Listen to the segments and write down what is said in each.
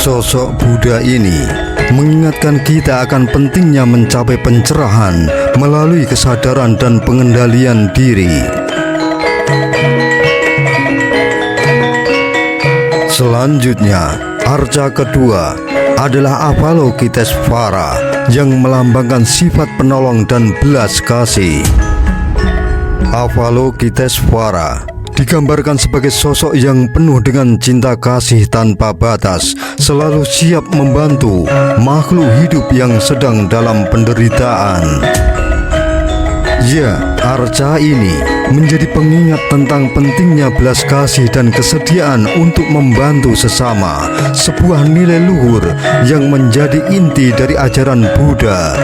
Sosok Buddha ini mengingatkan kita akan pentingnya mencapai pencerahan melalui kesadaran dan pengendalian diri. Selanjutnya, arca kedua adalah Avalokitesvara yang melambangkan sifat penolong dan belas kasih. Avalokitesvara digambarkan sebagai sosok yang penuh dengan cinta kasih tanpa batas, selalu siap membantu makhluk hidup yang sedang dalam penderitaan. Ya, arca ini menjadi pengingat tentang pentingnya belas kasih dan kesediaan untuk membantu sesama, sebuah nilai luhur yang menjadi inti dari ajaran Buddha.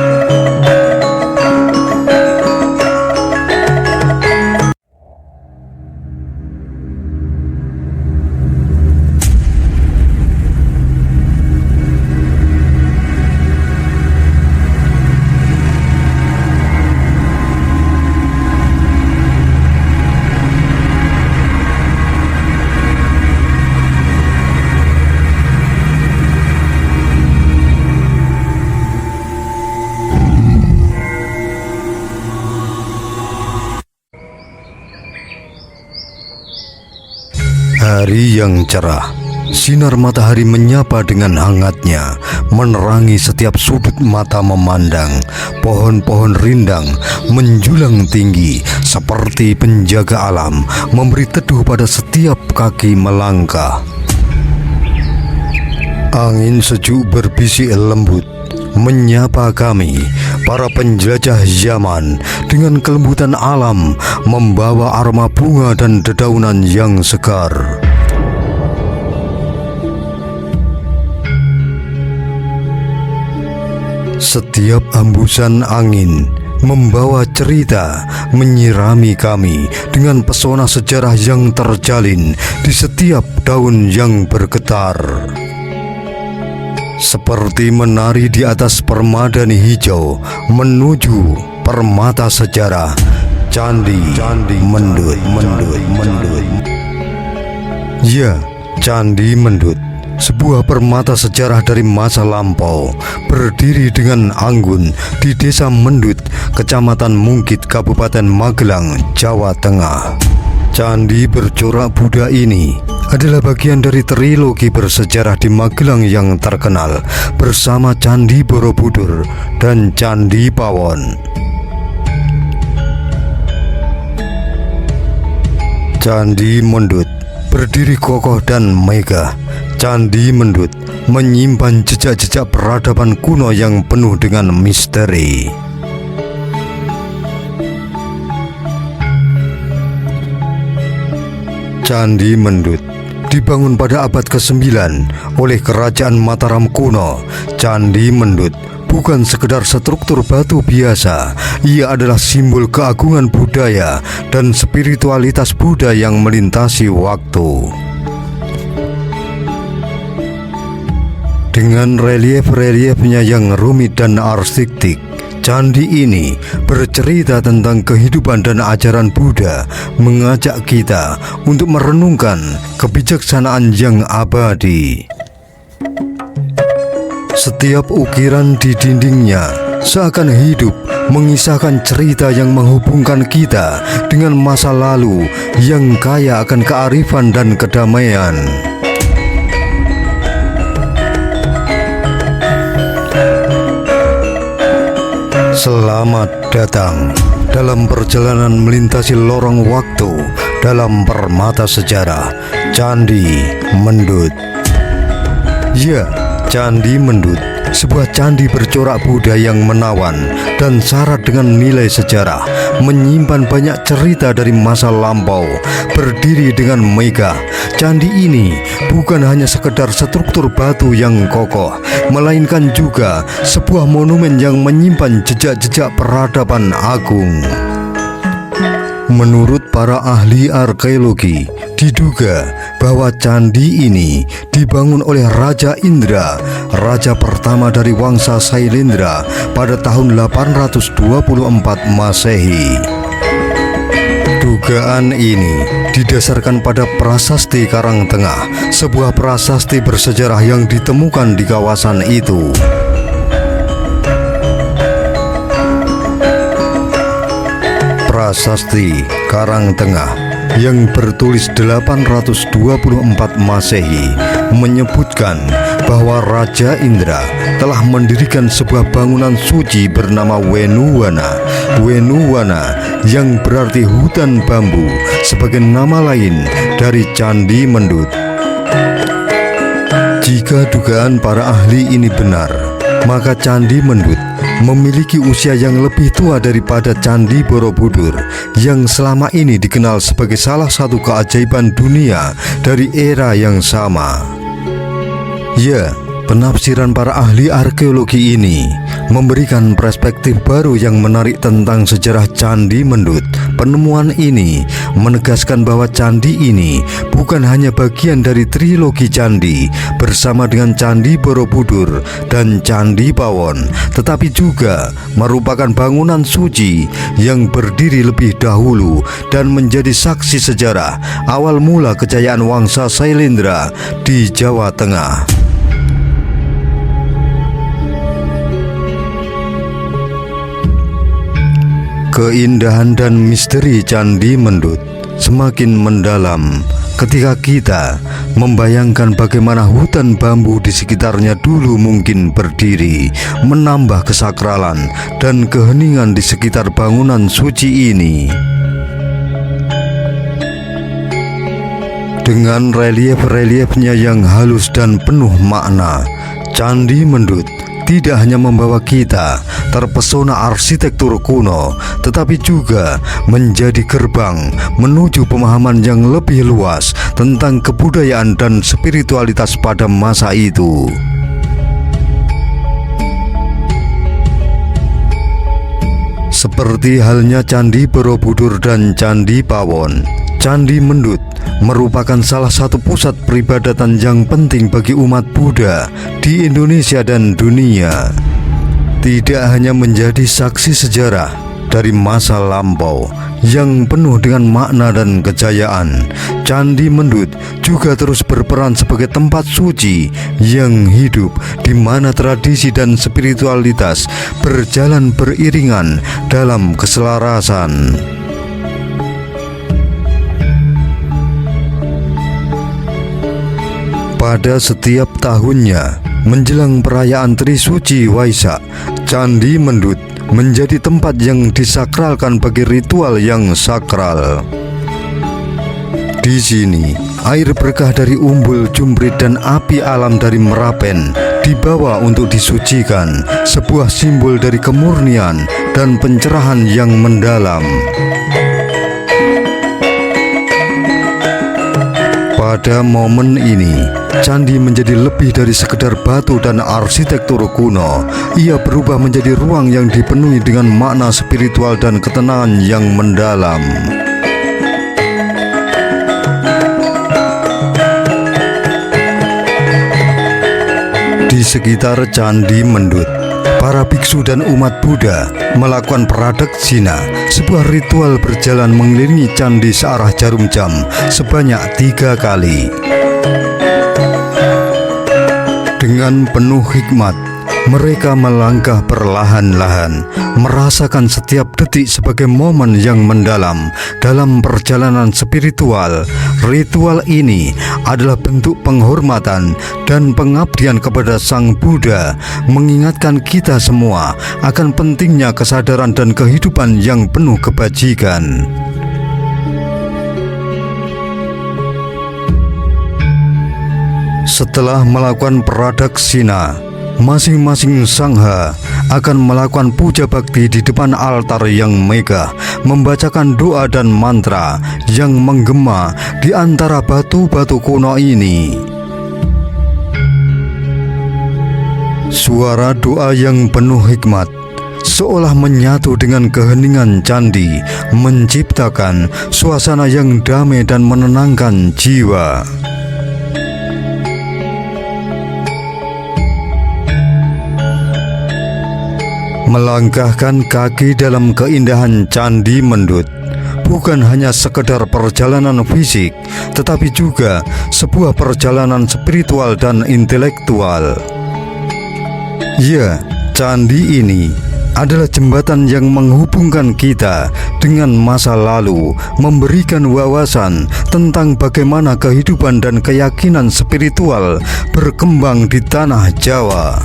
Hari yang cerah, sinar matahari menyapa dengan hangatnya, menerangi setiap sudut mata memandang. Pohon-pohon rindang menjulang tinggi seperti penjaga alam, memberi teduh pada setiap kaki melangkah. Angin sejuk berbisik lembut menyapa kami, para penjelajah zaman, dengan kelembutan alam, membawa aroma bunga dan dedaunan yang segar. Setiap hembusan angin membawa cerita, menyirami kami dengan pesona sejarah yang terjalin di setiap daun yang bergetar. Seperti menari di atas permadani hijau menuju permata sejarah, Candi Mendut. Ya, Candi Mendut, sebuah permata sejarah dari masa lampau, berdiri dengan anggun di Desa Mendut, Kecamatan Mungkit, Kabupaten Magelang, Jawa Tengah. Candi bercorak Buddha ini adalah bagian dari trilogi bersejarah di Magelang yang terkenal bersama Candi Borobudur dan Candi Pawon. Candi Mendut berdiri kokoh dan megah. Candi Mendut menyimpan jejak-jejak peradaban kuno yang penuh dengan misteri. Candi Mendut dibangun pada abad ke-9 oleh Kerajaan Mataram kuno. Candi Mendut bukan sekedar struktur batu biasa, ia adalah simbol keagungan budaya dan spiritualitas Buddha yang melintasi waktu. Dengan relief-reliefnya yang rumit dan arsitektik, candi ini bercerita tentang kehidupan dan ajaran Buddha, mengajak kita untuk merenungkan kebijaksanaan yang abadi. Setiap ukiran di dindingnya seakan hidup, mengisahkan cerita yang menghubungkan kita dengan masa lalu yang kaya akan kearifan dan kedamaian. Selamat datang dalam perjalanan melintasi lorong waktu dalam permata sejarah Candi Mendut. Ya, Candi Mendut, sebuah candi bercorak Buddha yang menawan dan syarat dengan nilai sejarah, menyimpan banyak cerita dari masa lampau, berdiri dengan megah. Candi ini bukan hanya sekedar struktur batu yang kokoh, melainkan juga sebuah monumen yang menyimpan jejak-jejak peradaban agung. Menurut para ahli arkeologi, diduga bahwa candi ini dibangun oleh Raja Indra, raja pertama dari Wangsa Sailendra pada tahun 824 Masehi. Dugaan ini didasarkan pada prasasti Karangtengah, sebuah prasasti bersejarah yang ditemukan di kawasan itu. Prasasti Karangtengah yang bertulis 824 Masehi menyebutkan bahwa Raja Indra telah mendirikan sebuah bangunan suci bernama Wenuwana. Wenuwana yang berarti hutan bambu sebagai nama lain dari Candi Mendut. Jika dugaan para ahli ini benar, maka Candi Mendut memiliki usia yang lebih tua daripada Candi Borobudur yang selama ini dikenal sebagai salah satu keajaiban dunia dari era yang sama. Ya, penafsiran para ahli arkeologi ini memberikan perspektif baru yang menarik tentang sejarah Candi Mendut. Penemuan ini menegaskan bahwa candi ini bukan hanya bagian dari trilogi candi bersama dengan Candi Borobudur dan Candi Pawon, tetapi juga merupakan bangunan suci yang berdiri lebih dahulu dan menjadi saksi sejarah awal mula kejayaan Wangsa Sailendra di Jawa Tengah. Keindahan dan misteri Candi Mendut semakin mendalam ketika kita membayangkan bagaimana hutan bambu di sekitarnya dulu mungkin berdiri, menambah kesakralan dan keheningan di sekitar bangunan suci ini. Dengan relief-reliefnya yang halus dan penuh makna, Candi Mendut tidak hanya membawa kita terpesona arsitektur kuno, tetapi juga menjadi gerbang menuju pemahaman yang lebih luas tentang kebudayaan dan spiritualitas pada masa itu. Seperti halnya Candi Borobudur dan Candi Pawon, Candi Mendut merupakan salah satu pusat peribadatan yang penting bagi umat Buddha di Indonesia dan dunia. Tidak hanya menjadi saksi sejarah dari masa lampau yang penuh dengan makna dan kejayaan, Candi Mendut juga terus berperan sebagai tempat suci yang hidup di mana tradisi dan spiritualitas berjalan beriringan dalam keselarasan. Pada setiap tahunnya, menjelang perayaan Trisuci Waisak, Candi Mendut menjadi tempat yang disakralkan bagi ritual yang sakral. Di sini, air berkah dari Umbul Jumprit dan api alam dari Merapen dibawa untuk disucikan, sebuah simbol dari kemurnian dan pencerahan yang mendalam. Pada momen ini, candi menjadi lebih dari sekedar batu dan arsitektur kuno. Ia berubah menjadi ruang yang dipenuhi dengan makna spiritual dan ketenangan yang mendalam. Di sekitar Candi Mendut, para biksu dan umat Buddha melakukan pradaksina, sebuah ritual berjalan mengelilingi candi searah jarum jam sebanyak 3 kali. Dengan penuh hikmat, mereka melangkah perlahan-lahan, merasakan setiap detik sebagai momen yang mendalam dalam perjalanan spiritual. Ritual ini adalah bentuk penghormatan dan pengabdian kepada Sang Buddha, mengingatkan kita semua akan pentingnya kesadaran dan kehidupan yang penuh kebajikan. Setelah melakukan pradaksina, masing-masing sangha akan melakukan puja bakti di depan altar yang megah, membacakan doa dan mantra yang menggema di antara batu-batu kuno ini. Suara doa yang penuh hikmat seolah menyatu dengan keheningan candi, menciptakan suasana yang damai dan menenangkan jiwa. Melangkahkan kaki dalam keindahan Candi Mendut bukan hanya sekedar perjalanan fisik, tetapi juga sebuah perjalanan spiritual dan intelektual. Ya, candi ini adalah jembatan yang menghubungkan kita dengan masa lalu, memberikan wawasan tentang bagaimana kehidupan dan keyakinan spiritual berkembang di tanah Jawa.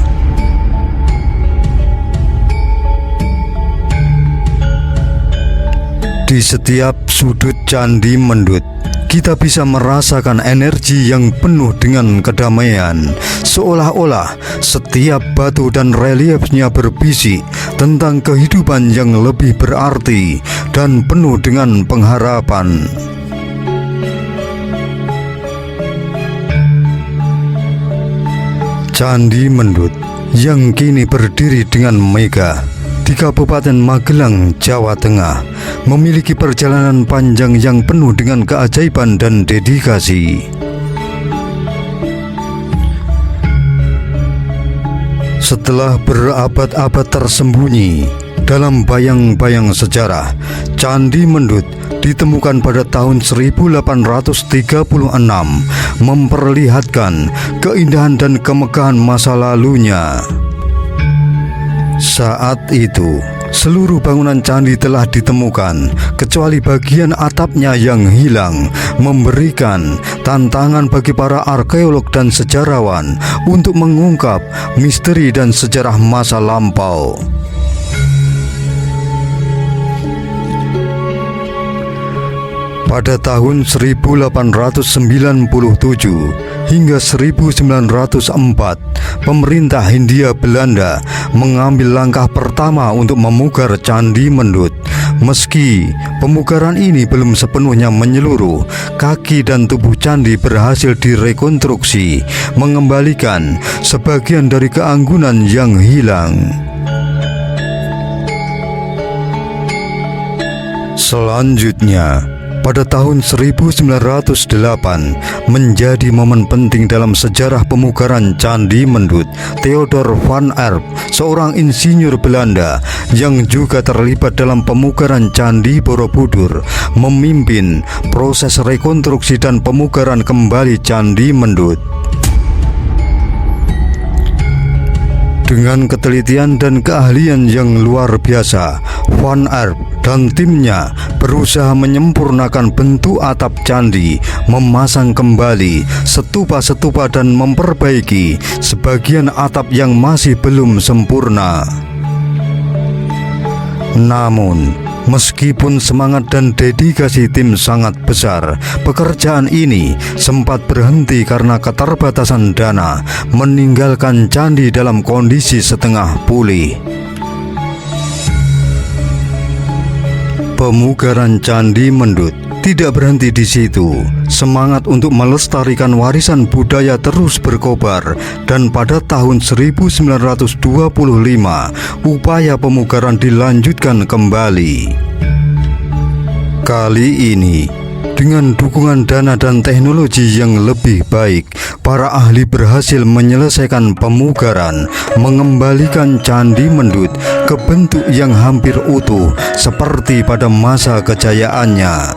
Di setiap sudut Candi Mendut, kita bisa merasakan energi yang penuh dengan kedamaian, seolah-olah setiap batu dan reliefnya berbisik tentang kehidupan yang lebih berarti dan penuh dengan pengharapan. Candi Mendut yang kini berdiri dengan megah di Kabupaten Magelang, Jawa Tengah, memiliki perjalanan panjang yang penuh dengan keajaiban dan dedikasi. Setelah berabad-abad tersembunyi dalam bayang-bayang sejarah, Candi Mendut ditemukan pada tahun 1836, memperlihatkan keindahan dan kemegahan masa lalunya. Saat itu, seluruh bangunan candi telah ditemukan, kecuali bagian atapnya yang hilang, memberikan tantangan bagi para arkeolog dan sejarawan untuk mengungkap misteri dan sejarah masa lampau. Pada tahun 1897 hingga 1904, pemerintah Hindia Belanda mengambil langkah pertama untuk memugar Candi Mendut. Meski pemugaran ini belum sepenuhnya menyeluruh, kaki dan tubuh candi berhasil direkonstruksi, mengembalikan sebagian dari keanggunan yang hilang. Selanjutnya, pada tahun 1908 menjadi momen penting dalam sejarah pemugaran Candi Mendut. Theodor van Erp, seorang insinyur Belanda yang juga terlibat dalam pemugaran Candi Borobudur, memimpin proses rekonstruksi dan pemugaran kembali Candi Mendut. Dengan ketelitian dan keahlian yang luar biasa, Van Erp dan timnya berusaha menyempurnakan bentuk atap candi, memasang kembali stupa-stupa dan memperbaiki sebagian atap yang masih belum sempurna. Namun, meskipun semangat dan dedikasi tim sangat besar, pekerjaan ini sempat berhenti karena keterbatasan dana, meninggalkan candi dalam kondisi setengah pulih. Pemugaran Candi Mendut tidak berhenti di situ. Semangat untuk melestarikan warisan budaya terus berkobar, dan pada tahun 1925 upaya pemugaran dilanjutkan kembali. Kali ini, dengan dukungan dana dan teknologi yang lebih baik, para ahli berhasil menyelesaikan pemugaran, mengembalikan Candi Mendut ke bentuk yang hampir utuh seperti pada masa kejayaannya.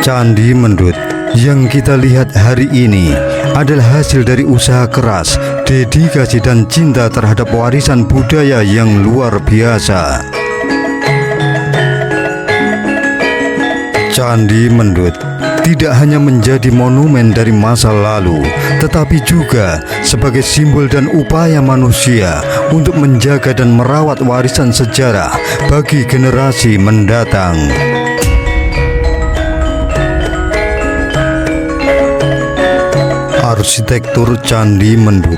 Candi Mendut yang kita lihat hari ini adalah hasil dari usaha keras, dedikasi dan cinta terhadap warisan budaya yang luar biasa. Candi Mendut tidak hanya menjadi monumen dari masa lalu, tetapi juga sebagai simbol dan upaya manusia untuk menjaga dan merawat warisan sejarah bagi generasi mendatang. Arsitektur Candi Mendut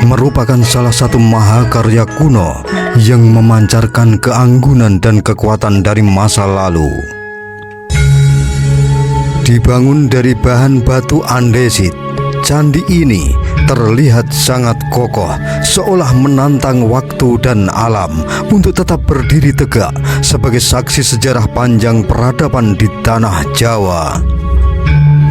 merupakan salah satu mahakarya kuno yang memancarkan keanggunan dan kekuatan dari masa lalu. Dibangun dari bahan batu andesit, candi ini terlihat sangat kokoh, seolah menantang waktu dan alam untuk tetap berdiri tegak sebagai saksi sejarah panjang peradaban di tanah Jawa.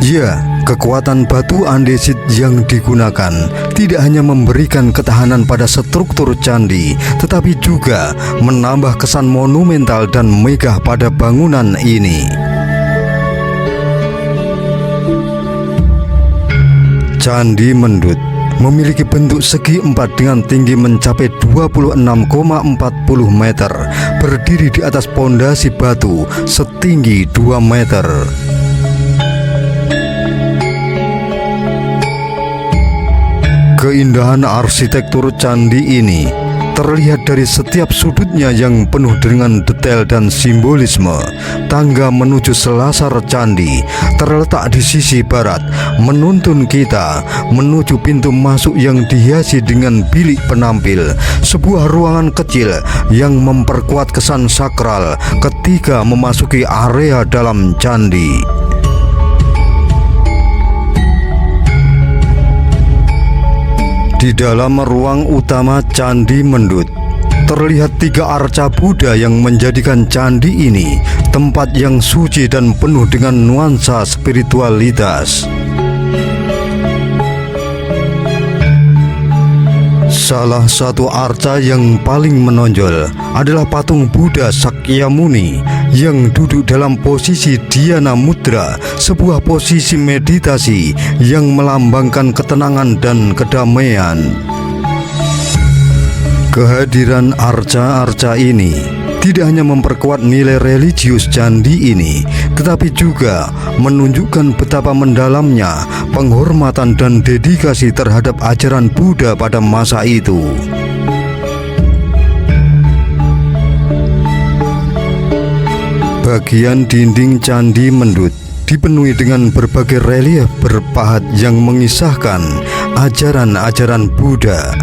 Ya, kekuatan batu andesit yang digunakan tidak hanya memberikan ketahanan pada struktur candi, tetapi juga menambah kesan monumental dan megah pada bangunan ini. Candi Mendut memiliki bentuk segi empat dengan tinggi mencapai 26,40 meter, berdiri di atas pondasi batu setinggi 2 meter. Keindahan arsitektur candi ini terlihat dari setiap sudutnya yang penuh dengan detail dan simbolisme. Tangga menuju selasar candi terletak di sisi barat, menuntun kita menuju pintu masuk yang dihiasi dengan bilik penampil, sebuah ruangan kecil yang memperkuat kesan sakral ketika memasuki area dalam candi. Di dalam ruang utama Candi Mendut terlihat 3 arca Buddha yang menjadikan candi ini tempat yang suci dan penuh dengan nuansa spiritualitas. Salah satu arca yang paling menonjol adalah patung Buddha Sakyamuni yang duduk dalam posisi Dhyana Mudra, sebuah posisi meditasi yang melambangkan ketenangan dan kedamaian. Kehadiran arca-arca ini tidak hanya memperkuat nilai religius candi ini, tetapi juga menunjukkan betapa mendalamnya penghormatan dan dedikasi terhadap ajaran Buddha pada masa itu. Bagian dinding Candi Mendut dipenuhi dengan berbagai relief berpahat yang mengisahkan ajaran-ajaran Buddha.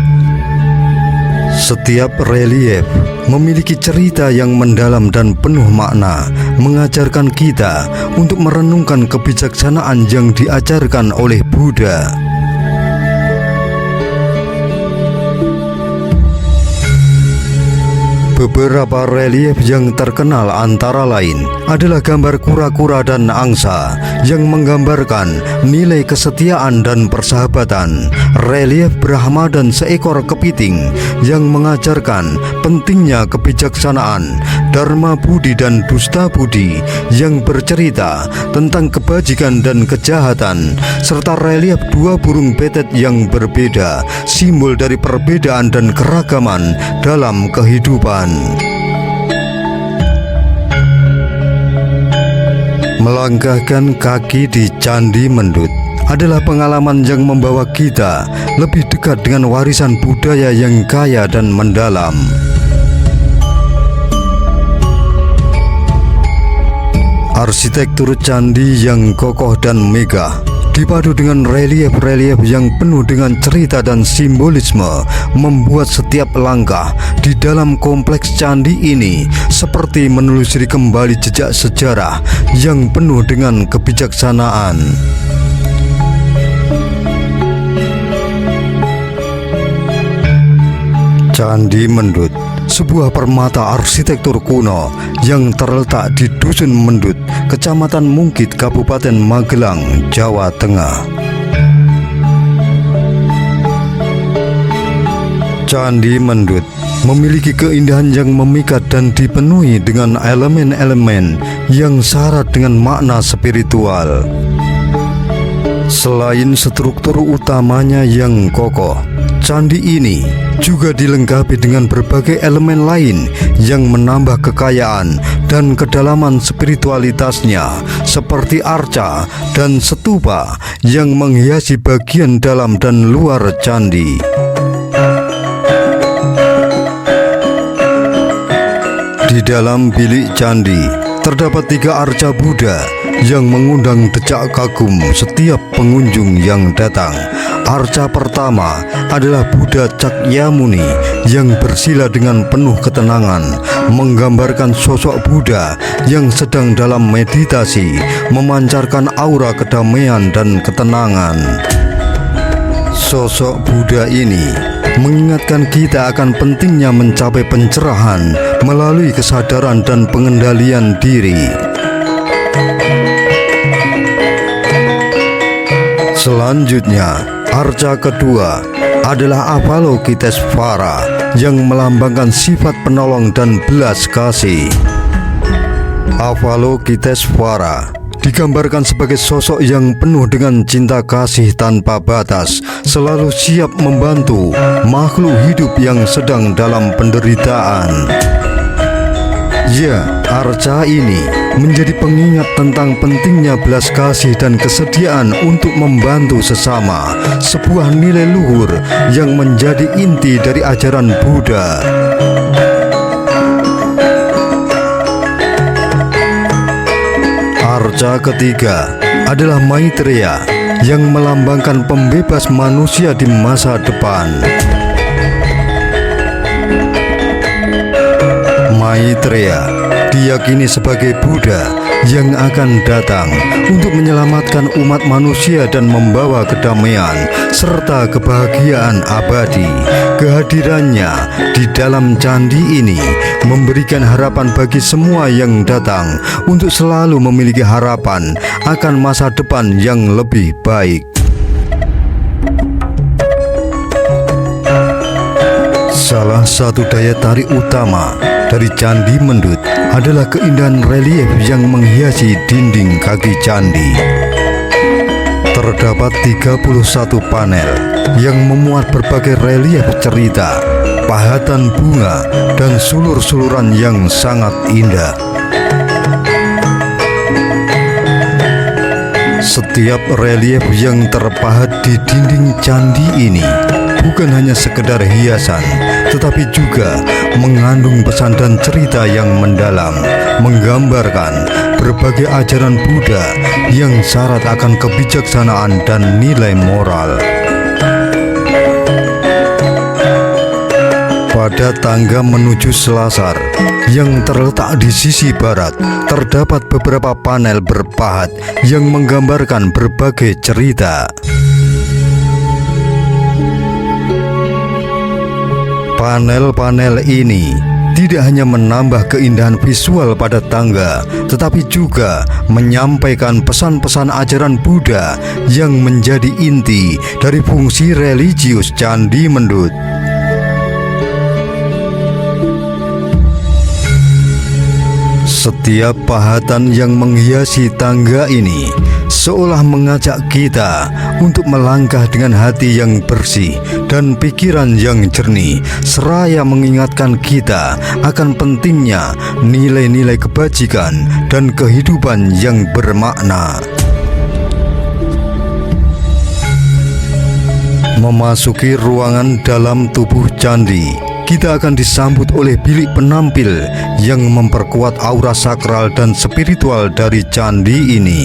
Setiap relief memiliki cerita yang mendalam dan penuh makna, mengajarkan kita untuk merenungkan kebijaksanaan yang diajarkan oleh Buddha. Beberapa relief yang terkenal antara lain adalah gambar kura-kura dan angsa yang menggambarkan nilai kesetiaan dan persahabatan, relief Brahma dan seekor kepiting yang mengajarkan pentingnya kebijaksanaan, Dharma Budi dan Dusta Budi yang bercerita tentang kebajikan dan kejahatan, serta relief 2 burung betet yang berbeda, simbol dari perbedaan dan keragaman dalam kehidupan. Melangkahkan kaki di Candi Mendut adalah pengalaman yang membawa kita lebih dekat dengan warisan budaya yang kaya dan mendalam. Arsitektur candi yang kokoh dan megah dipadu dengan relief-relief yang penuh dengan cerita dan simbolisme membuat setiap langkah di dalam kompleks candi ini seperti menelusuri kembali jejak sejarah yang penuh dengan kebijaksanaan. Candi Mendut, sebuah permata arsitektur kuno yang terletak di Dusun Mendut, Kecamatan Mungkit, Kabupaten Magelang, Jawa Tengah. Candi Mendut memiliki keindahan yang memikat dan dipenuhi dengan elemen-elemen yang syarat dengan makna spiritual. Selain struktur utamanya yang kokoh, candi ini juga dilengkapi dengan berbagai elemen lain yang menambah kekayaan dan kedalaman spiritualitasnya, seperti arca dan stupa yang menghiasi bagian dalam dan luar candi. Di dalam bilik candi terdapat 3 arca Buddha yang mengundang decak kagum setiap pengunjung yang datang. Arca pertama adalah Buddha Cakyamuni yang bersila dengan penuh ketenangan, menggambarkan sosok Buddha yang sedang dalam meditasi, memancarkan aura kedamaian dan ketenangan. Sosok Buddha ini mengingatkan kita akan pentingnya mencapai pencerahan melalui kesadaran dan pengendalian diri. Selanjutnya, arca kedua adalah Avalokitesvara yang melambangkan sifat penolong dan belas kasih. Avalokitesvara digambarkan sebagai sosok yang penuh dengan cinta kasih tanpa batas, selalu siap membantu makhluk hidup yang sedang dalam penderitaan. Ya, arca ini menjadi pengingat tentang pentingnya belas kasih dan kesediaan untuk membantu sesama, sebuah nilai luhur yang menjadi inti dari ajaran Buddha. Arca ketiga adalah Maitreya yang melambangkan pembebas manusia di masa depan. Maitreya diyakini sebagai Buddha yang akan datang untuk menyelamatkan umat manusia dan membawa kedamaian serta kebahagiaan abadi. Kehadirannya di dalam candi ini memberikan harapan bagi semua yang datang untuk selalu memiliki harapan akan masa depan yang lebih baik. Salah satu daya tarik utama dari Candi Mendut adalah keindahan relief yang menghiasi dinding kaki candi. Terdapat 31 panel yang memuat berbagai relief cerita, pahatan bunga, dan sulur-suluran yang sangat indah. Setiap relief yang terpahat di dinding candi ini bukan hanya sekedar hiasan, tetapi juga mengandung pesan dan cerita yang mendalam, menggambarkan berbagai ajaran Buddha yang syarat akan kebijaksanaan dan nilai moral. Pada tangga menuju Selasar yang terletak di sisi barat, terdapat beberapa panel berpahat yang menggambarkan berbagai cerita. Panel-panel ini tidak hanya menambah keindahan visual pada tangga, tetapi juga menyampaikan pesan-pesan ajaran Buddha yang menjadi inti dari fungsi religius Candi Mendut. Setiap pahatan yang menghiasi tangga ini seolah mengajak kita untuk melangkah dengan hati yang bersih dan pikiran yang jernih, seraya mengingatkan kita akan pentingnya nilai-nilai kebajikan dan kehidupan yang bermakna. Memasuki ruangan dalam tubuh candi, kita akan disambut oleh bilik penampil yang memperkuat aura sakral dan spiritual dari candi ini.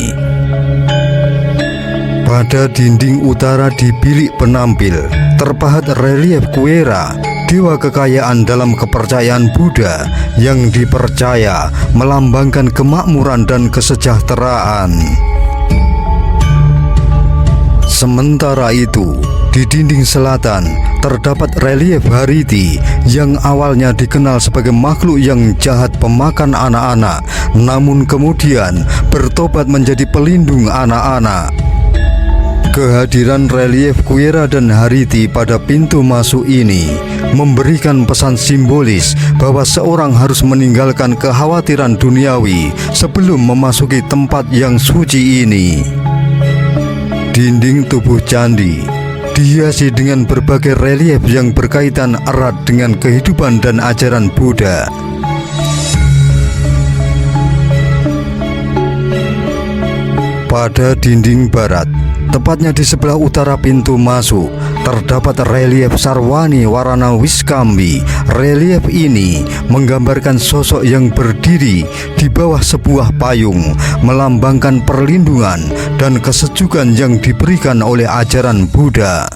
Pada dinding utara di bilik penampil terpahat relief Kuera, dewa kekayaan dalam kepercayaan Buddha yang dipercaya melambangkan kemakmuran dan kesejahteraan. Sementara itu, di dinding selatan terdapat relief Hariti yang awalnya dikenal sebagai makhluk yang jahat pemakan anak-anak, namun kemudian bertobat menjadi pelindung anak-anak. Kehadiran relief Kuera dan Hariti pada pintu masuk ini memberikan pesan simbolis bahwa seorang harus meninggalkan kekhawatiran duniawi sebelum memasuki tempat yang suci ini. Dinding tubuh candi dihiasi dengan berbagai relief yang berkaitan erat dengan kehidupan dan ajaran Buddha. Pada dinding barat, tepatnya di sebelah utara pintu masuk, terdapat relief Sarwani Warana Wiskambi. Relief ini menggambarkan sosok yang berdiri di bawah sebuah payung, melambangkan perlindungan dan kesejukan yang diberikan oleh ajaran Buddha.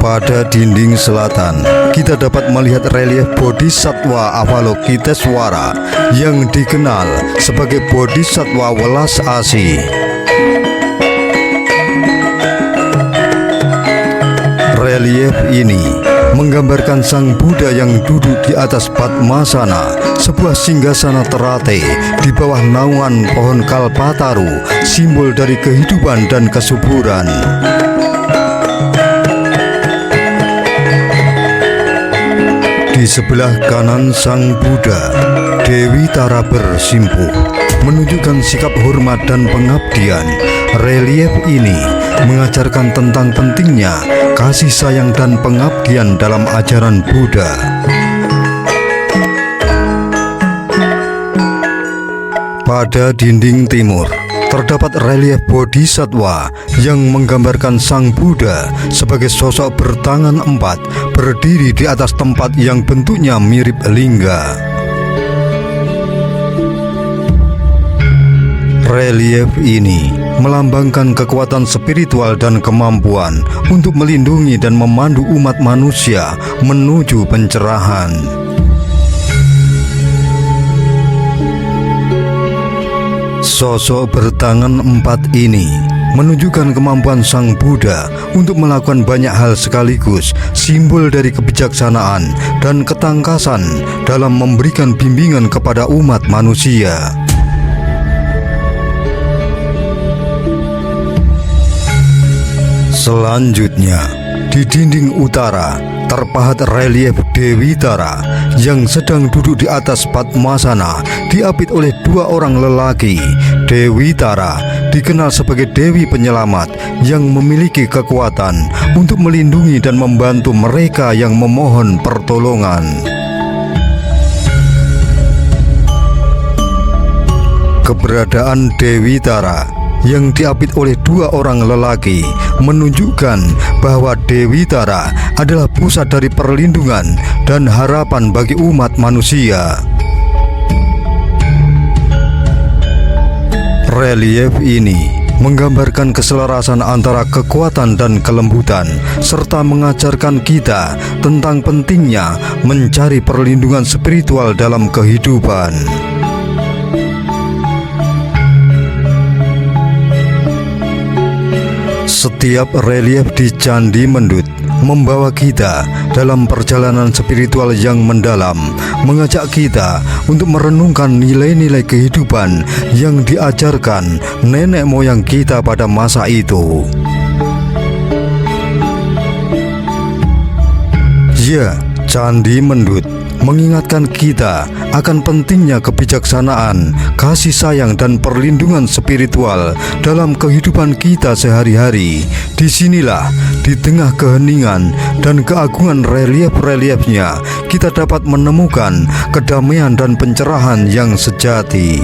Pada dinding selatan, kita dapat melihat relief Bodhisattva Avalokitesvara yang dikenal sebagai Bodhisattva welas asih. Relief ini menggambarkan Sang Buddha yang duduk di atas Padmasana, sebuah singgasana teratai di bawah naungan pohon kalpataru, simbol dari kehidupan dan kesuburan. Di sebelah kanan Sang Buddha, Dewi Tara bersimpuh, menunjukkan sikap hormat dan pengabdian. Relief ini mengajarkan tentang pentingnya kasih sayang dan pengabdian dalam ajaran Buddha. Pada dinding timur terdapat relief Bodhisattva yang menggambarkan Sang Buddha sebagai sosok bertangan 4 berdiri di atas tempat yang bentuknya mirip lingga. Relief ini melambangkan kekuatan spiritual dan kemampuan untuk melindungi dan memandu umat manusia menuju pencerahan. Sosok bertangan 4 ini menunjukkan kemampuan Sang Buddha untuk melakukan banyak hal sekaligus, simbol dari kebijaksanaan dan ketangkasan dalam memberikan bimbingan kepada umat manusia. Selanjutnya, di dinding utara terpahat relief Dewi Tara yang sedang duduk di atas Padmasana, diapit oleh 2 orang lelaki. Dewi Tara dikenal sebagai Dewi Penyelamat yang memiliki kekuatan untuk melindungi dan membantu mereka yang memohon pertolongan. Keberadaan Dewi Tara yang diapit oleh 2 orang lelaki menunjukkan bahwa Dewi Tara adalah pusat dari perlindungan dan harapan bagi umat manusia. Relief ini menggambarkan keselarasan antara kekuatan dan kelembutan, serta mengajarkan kita tentang pentingnya mencari perlindungan spiritual dalam kehidupan. Setiap relief di Candi Mendut membawa kita dalam perjalanan spiritual yang mendalam, mengajak kita untuk merenungkan nilai-nilai kehidupan yang diajarkan nenek moyang kita pada masa itu. Ya, Candi Mendut mengingatkan kita akan pentingnya kebijaksanaan, kasih sayang dan perlindungan spiritual dalam kehidupan kita sehari-hari. Disinilah, di tengah keheningan dan keagungan relief-reliefnya, kita dapat menemukan kedamaian dan pencerahan yang sejati.